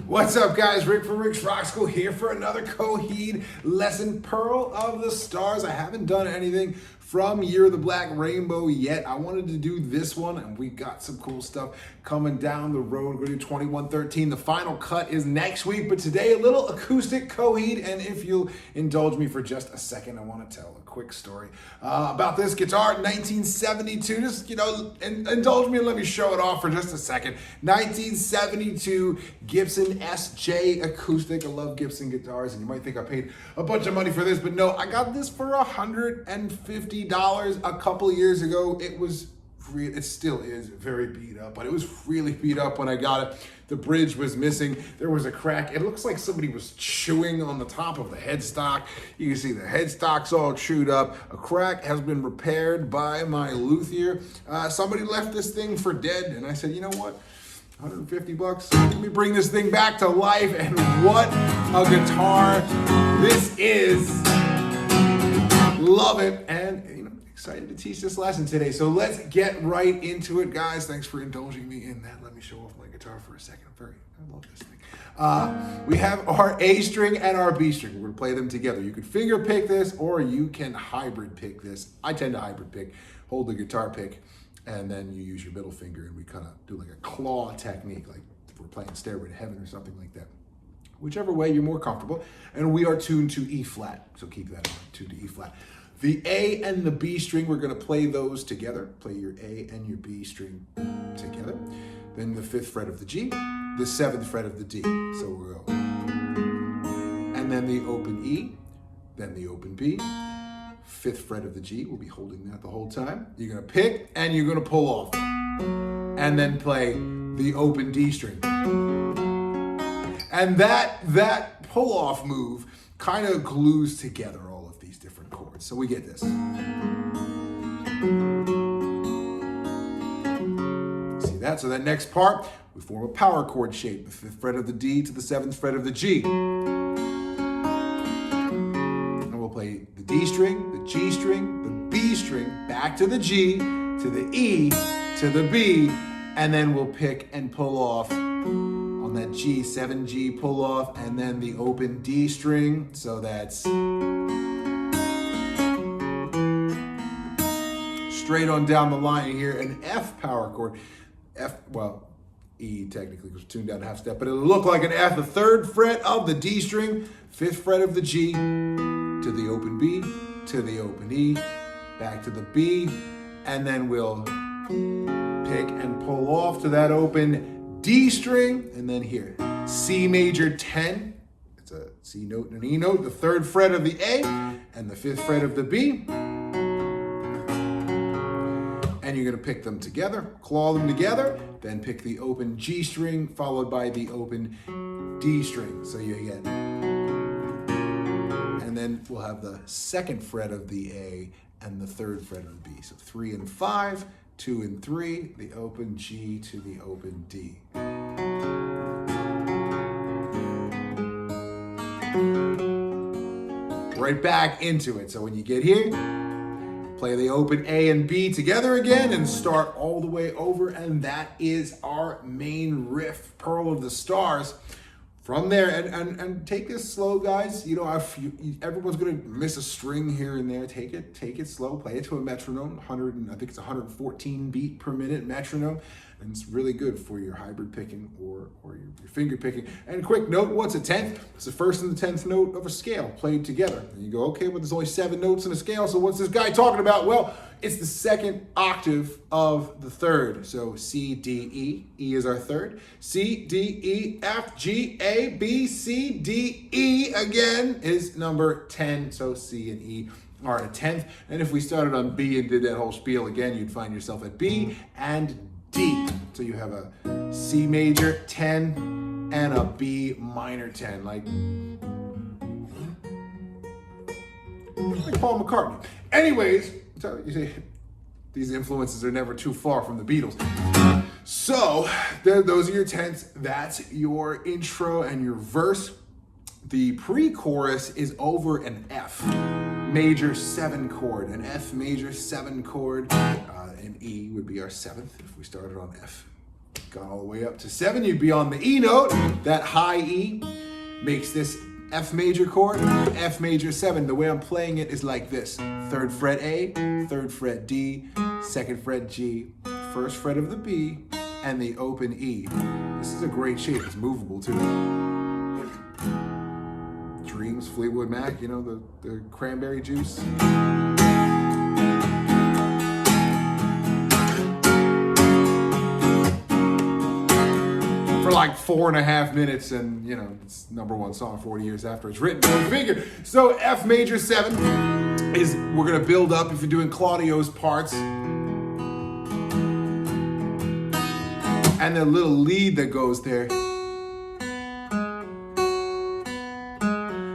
What's up, guys? Rick from Rick's Rock School here for another Coheed lesson, Pearl of the Stars. I haven't done anything from Year of the Black Rainbow yet. I wanted to do this one, and we got some cool stuff coming down the road. We're going to do 2113. The final cut is next week, but today a little acoustic Coheed, and if you'll indulge me for just a second, I want to tell a quick story about this guitar. 1972, just, indulge me and let me show it off for just a second. 1972 Gibson SJ Acoustic. I love Gibson guitars, and you might think I paid a bunch of money for this, but no, I got this for $150 a couple of years ago. It still is very beat up, but it was really beat up when I got it. The bridge was missing. There was a crack. It looks like somebody was chewing on the top of the headstock. You can see the headstock's all chewed up. A crack has been repaired by my luthier. Somebody left this thing for dead, and I said, you know what? $150. Let me bring this thing back to life, and what a guitar this is. Love it, and excited to teach this lesson today. So let's get right into it, guys. Thanks for indulging me in that. Let me show off my guitar for a second. I love this thing. We have our A string and our B string. We're gonna play them together. You could finger pick this, or you can hybrid pick this. I tend to hybrid pick. Hold the guitar pick, and then you use your middle finger, and we kind of do like a claw technique, like if we're playing Stairway to Heaven or something like that. Whichever way you're more comfortable. And we are tuned to E flat, so keep that in mind, tuned to E flat. The A and the B string, we're gonna play those together. Play your A and your B string together. Then the 5th fret of the G, the 7th fret of the D. So we'll go. And then the open E, then the open B, 5th fret of the G. We'll be holding that the whole time. You're gonna pick and you're gonna pull off. And then play the open D string. And that pull off move kind of glues together all of these different chords. So we get this. See that? So that next part, we form a power chord shape. The 5th fret of the D to the 7th fret of the G. And we'll play the D string, the G string, the B string, back to the G, to the E, to the B, and then we'll pick and pull off on that G, 7G pull off, and then the open D string. So that's straight on down the line here, an F power chord. E technically was tuned down a half step, but it'll look like an F, the 3rd fret of the D string, 5th fret of the G, to the open B, to the open E, back to the B, and then we'll pick and pull off to that open D string, and then here, C major 10, it's a C note and an E note, the 3rd fret of the A, and the 5th fret of the B, and you're gonna pick them together, claw them together, then pick the open G string, followed by the open D string, so you get, and then we'll have the 2nd fret of the A, and the 3rd fret of the B, so 3 and 5, 2 and 3, the open G to the open D. Right back into it. So when you get here, play the open A and B together again and start all the way over, and that is our main riff, Pearl of the Stars. From there, and take this slow, guys. Everyone's gonna miss a string here and there. Take it slow. Play it to a metronome. I think it's 114 beat per minute metronome, and it's really good for your hybrid picking or your finger picking. And quick note: what's a 10th? It's the 1st and the 10th note of a scale played together. And you go, okay, but there's only 7 notes in a scale. So what's this guy talking about? Well, it's the 2nd octave of the 3rd. So C, D, E. E is our 3rd. C, D, E, F, G, A, B, C, D, E again is number 10. So C and E are a 10th. And if we started on B and did that whole spiel again, you'd find yourself at B and D. So you have a C major 10 and a B minor 10. Like Paul McCartney. Anyways, so you see, these influences are never too far from the Beatles. So those are your 10ths. That's your intro and your verse. The pre-chorus is over an F major 7 chord, an F major 7 chord. An E would be our 7th if we started on F. Got all the way up to 7, you'd be on the E note. That high E makes this F major chord, F major 7. The way I'm playing it is like this. 3rd fret A, 3rd fret D, 2nd fret G, 1st fret of the B, and the open E. This is a great shape, it's movable too. Dreams, Fleetwood Mac, you know, the cranberry juice. For like 4.5 minutes, and you know, it's #1 song 40 years after it's written. Go figure. So F major 7 is, we're gonna build up if you're doing Claudio's parts. And the little lead that goes there.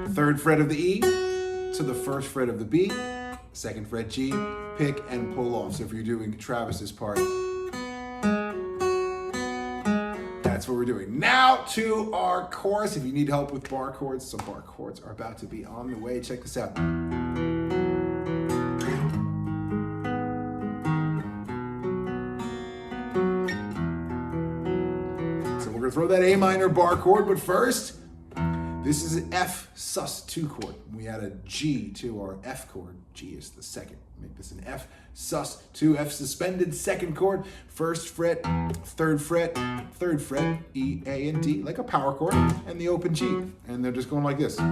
3rd fret of the E to the 1st fret of the B, 2nd fret G, pick and pull off. So if you're doing Travis's part, that's what we're doing. Now to our chorus. If you need help with bar chords, some bar chords are about to be on the way. Check this out. So we're gonna throw that A minor bar chord, but first, this is an F sus2 chord. We add a G to our F chord. G is the 2nd. Make this an F sus2, F suspended 2nd chord. 1st fret, 3rd fret, 3rd fret, E, A, and D, like a power chord, and the open G. And they're just going like this. So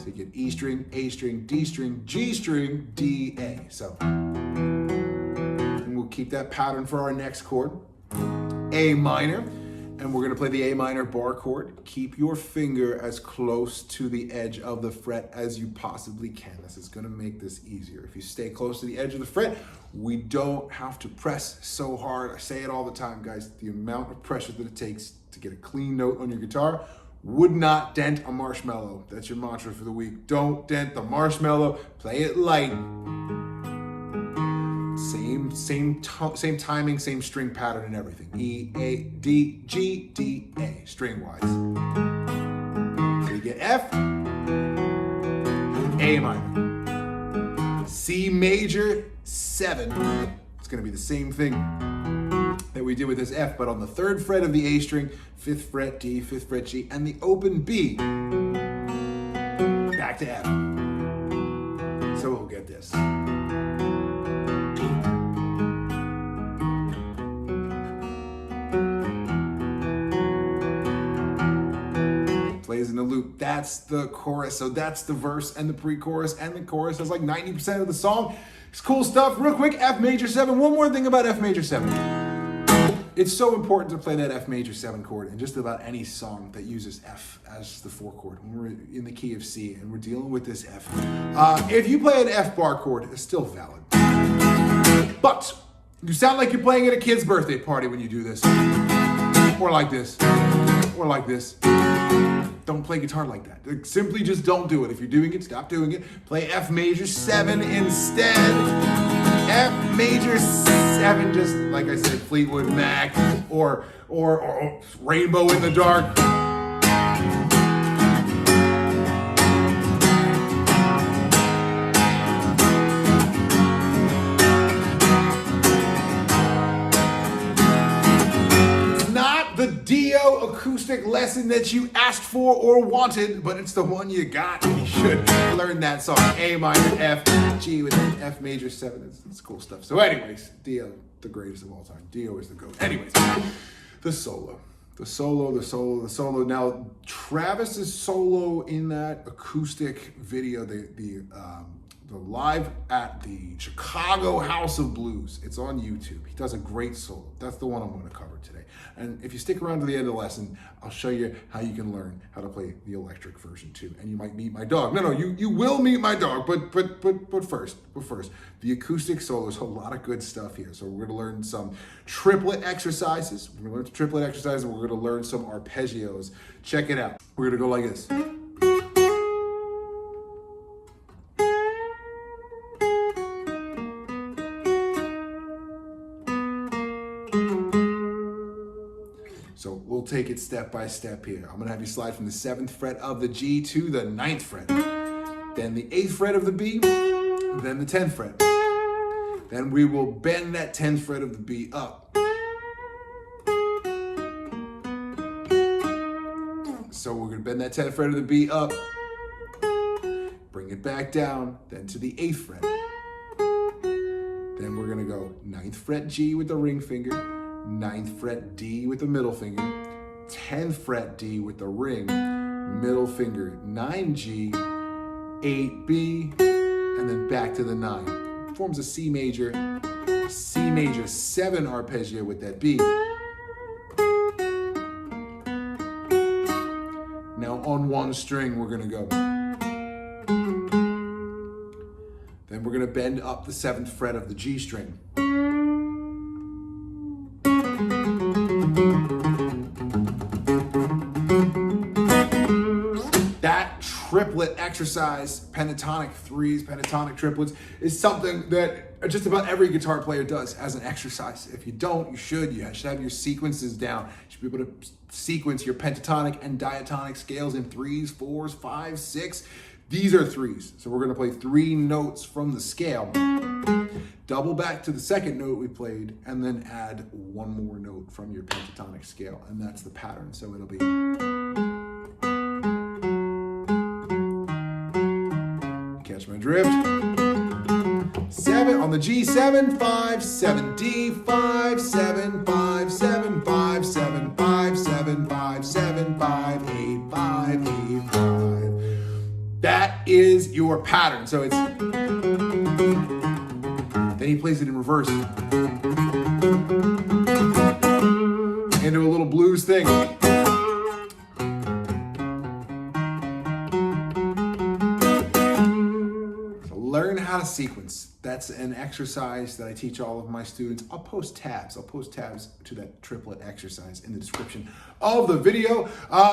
you get E string, A string, D string, G string, D, A. So, and we'll keep that pattern for our next chord. A minor. And we're gonna play the A minor bar chord. Keep your finger as close to the edge of the fret as you possibly can. This is gonna make this easier. If you stay close to the edge of the fret, we don't have to press so hard. I say it all the time, guys. The amount of pressure that it takes to get a clean note on your guitar would not dent a marshmallow. That's your mantra for the week. Don't dent the marshmallow, play it light. Same timing, same string pattern and everything. E, A, D, G, D, A, string wise. So you get F, A minor, C major 7. It's gonna be the same thing that we did with this F, but on the 3rd fret of the A string, 5th fret D, 5th fret G, and the open B. Back to F. So we'll get this. Plays in a loop. That's the chorus. So that's the verse and the pre-chorus, and the chorus has like 90% of the song. It's cool stuff. Real quick, F major 7. One more thing about F major 7. It's so important to play that F major 7 chord in just about any song that uses F as the 4 chord. When we're in the key of C and we're dealing with this F. If you play an F bar chord, it's still valid. But you sound like you're playing at a kid's birthday party when you do this. Or like this. Or like this. Don't play guitar like that. Simply just don't do it. If you're doing it, stop doing it. Play F major 7 instead. F major 7, just like I said, Fleetwood Mac or Rainbow in the Dark. Dio acoustic lesson that you asked for or wanted, but it's the one you got. You should learn that song. A minor, F, G with F major 7. It's cool stuff. So anyways, Dio, the greatest of all time. Dio is the GOAT. Anyways, the solo. Now, Travis's solo in that acoustic video, the live at the Chicago House of Blues. It's on YouTube. He does a great solo. That's the one I'm going to cover today. And if you stick around to the end of the lesson, I'll show you how you can learn how to play the electric version too. And you might meet my dog. No, you will meet my dog. But first, the acoustic solo. There's a lot of good stuff here. So we're going to learn some triplet exercises. We're going to learn triplet exercises. And we're going to learn some arpeggios. Check it out. We're going to go like this. So we'll take it step by step here. I'm gonna have you slide from the 7th fret of the G to the 9th fret, then the 8th fret of the B, then the 10th fret. Then we will bend that 10th fret of the B up, So we're gonna bend that 10th fret of the B up, bring it back down, then to the 8th fret. Then we're gonna go 9th fret G with the ring finger, 9th fret D with the middle finger, 10th fret D with the ring, middle finger, 9G, 8B, and then back to the 9. Forms a C major 7 arpeggio with that B. Now on one string, we're gonna go. Then we're gonna bend up the 7th fret of the G string. That triplet exercise, pentatonic threes, pentatonic triplets, is something that just about every guitar player does as an exercise. If you don't, you should. You should have your sequences down. You should be able to sequence your pentatonic and diatonic scales in 3s, 4s, 5s, 6. These are 3s. So we're gonna play 3 notes from the scale, double back to the 2nd note we played, and then add 1 more note from your pentatonic scale. And that's the pattern. So it'll be. Catch my drift. 7 on the G, 7, 5, 7, D, 5, 7, 5, 7, 5, 7, 5, 7, 5, 7, 5, 8, 5, 8, 5. That is your pattern. So it's, then he plays it in reverse. Into a little blues thing. Learn how to sequence. That's an exercise that I teach all of my students. I'll post tabs to that triplet exercise in the description of the video.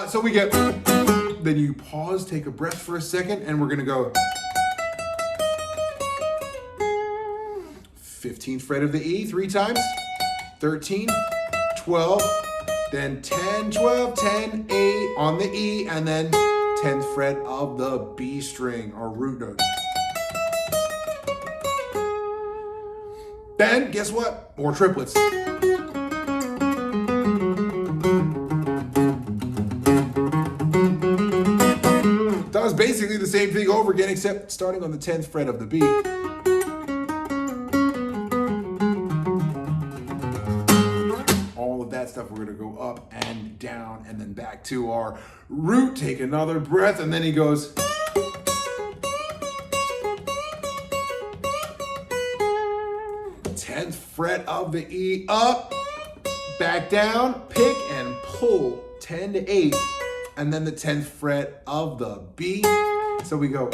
So we get, then you pause, take a breath for a second, and we're gonna go 15th fret of the E 3 times, 13, 12, then 10, 12, 10, 8 on the E, and then 10th fret of the B string, or root note. Then, guess what? More triplets. Does basically the same thing over again, except starting on the 10th fret of the B. All of that stuff, we're gonna go up and down and then back to our root. Take another breath, and then he goes. Fret of the E up, back down, pick and pull 10 to 8, and then the 10th fret of the B. So we go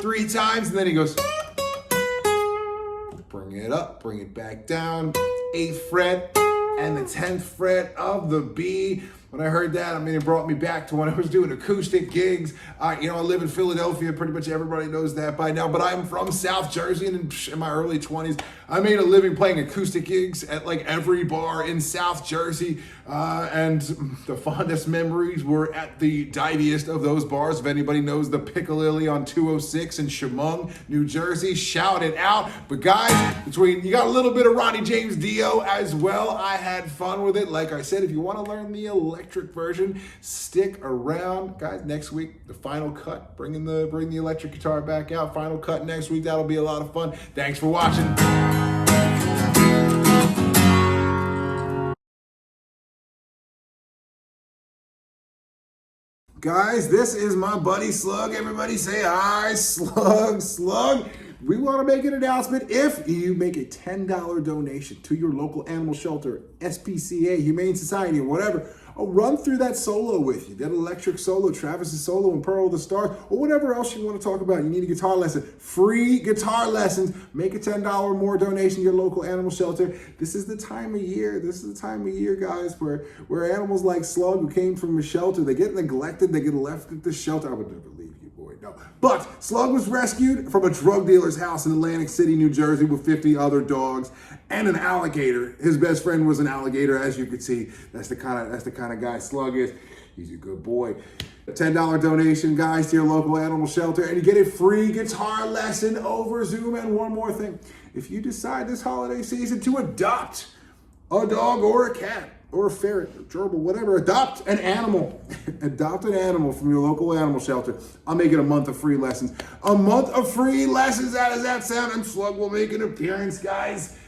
3 times, and then he goes, bring it up, bring it back down, 8th fret, and the 10th fret of the B. When I heard that, I mean, it brought me back to when I was doing acoustic gigs. I live in Philadelphia. Pretty much everybody knows that by now. But I'm from South Jersey, and in my early 20s, I made a living playing acoustic gigs at like every bar in South Jersey. And the fondest memories were at the diviest of those bars. If anybody knows the Piccadilly on 206 in Chemung, New Jersey, shout it out. But guys, you got a little bit of Ronnie James Dio as well. I had fun with it. Like I said, if you want to learn the electric version, stick around. Guys, next week, the final cut. Bring the electric guitar back out. Final cut next week. That'll be a lot of fun. Thanks for watching. Guys, this is my buddy Slug. Everybody say hi, Slug, Slug. We want to make an announcement. If you make a $10 donation to your local animal shelter, SPCA, Humane Society, or whatever, I'll run through that solo with you. That electric solo, Travis's solo and Pearl of the Stars, or whatever else you want to talk about. You need a guitar lesson. Free guitar lessons. Make a $10 or more donation to your local animal shelter. This is the time of year. This is the time of year, guys, where animals like Slug, who came from a shelter, they get neglected, they get left at the shelter. I would never leave you, boy, no. But Slug was rescued from a drug dealer's house in Atlantic City, New Jersey, with 50 other dogs and an alligator. His best friend was an alligator, as you can see. That's the kind of guy Slug is. He's a good boy. A $10 donation, guys, to your local animal shelter, and you get a free guitar lesson over Zoom. And one more thing, if you decide this holiday season to adopt a dog or a cat, or a ferret, or gerbil, whatever. Adopt an animal. Adopt an animal from your local animal shelter. I'll make it a month of free lessons. A month of free lessons. How does that sound? And Slug will make an appearance, guys.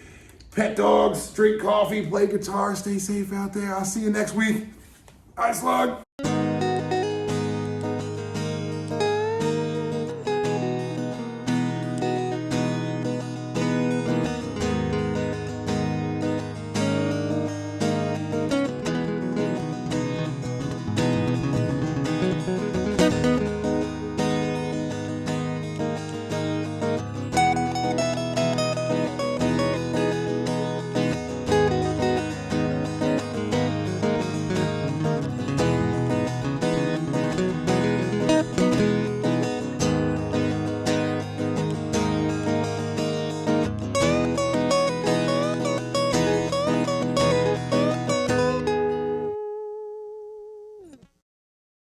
Pet dogs, drink coffee, play guitar, stay safe out there. I'll see you next week. Bye, Slug.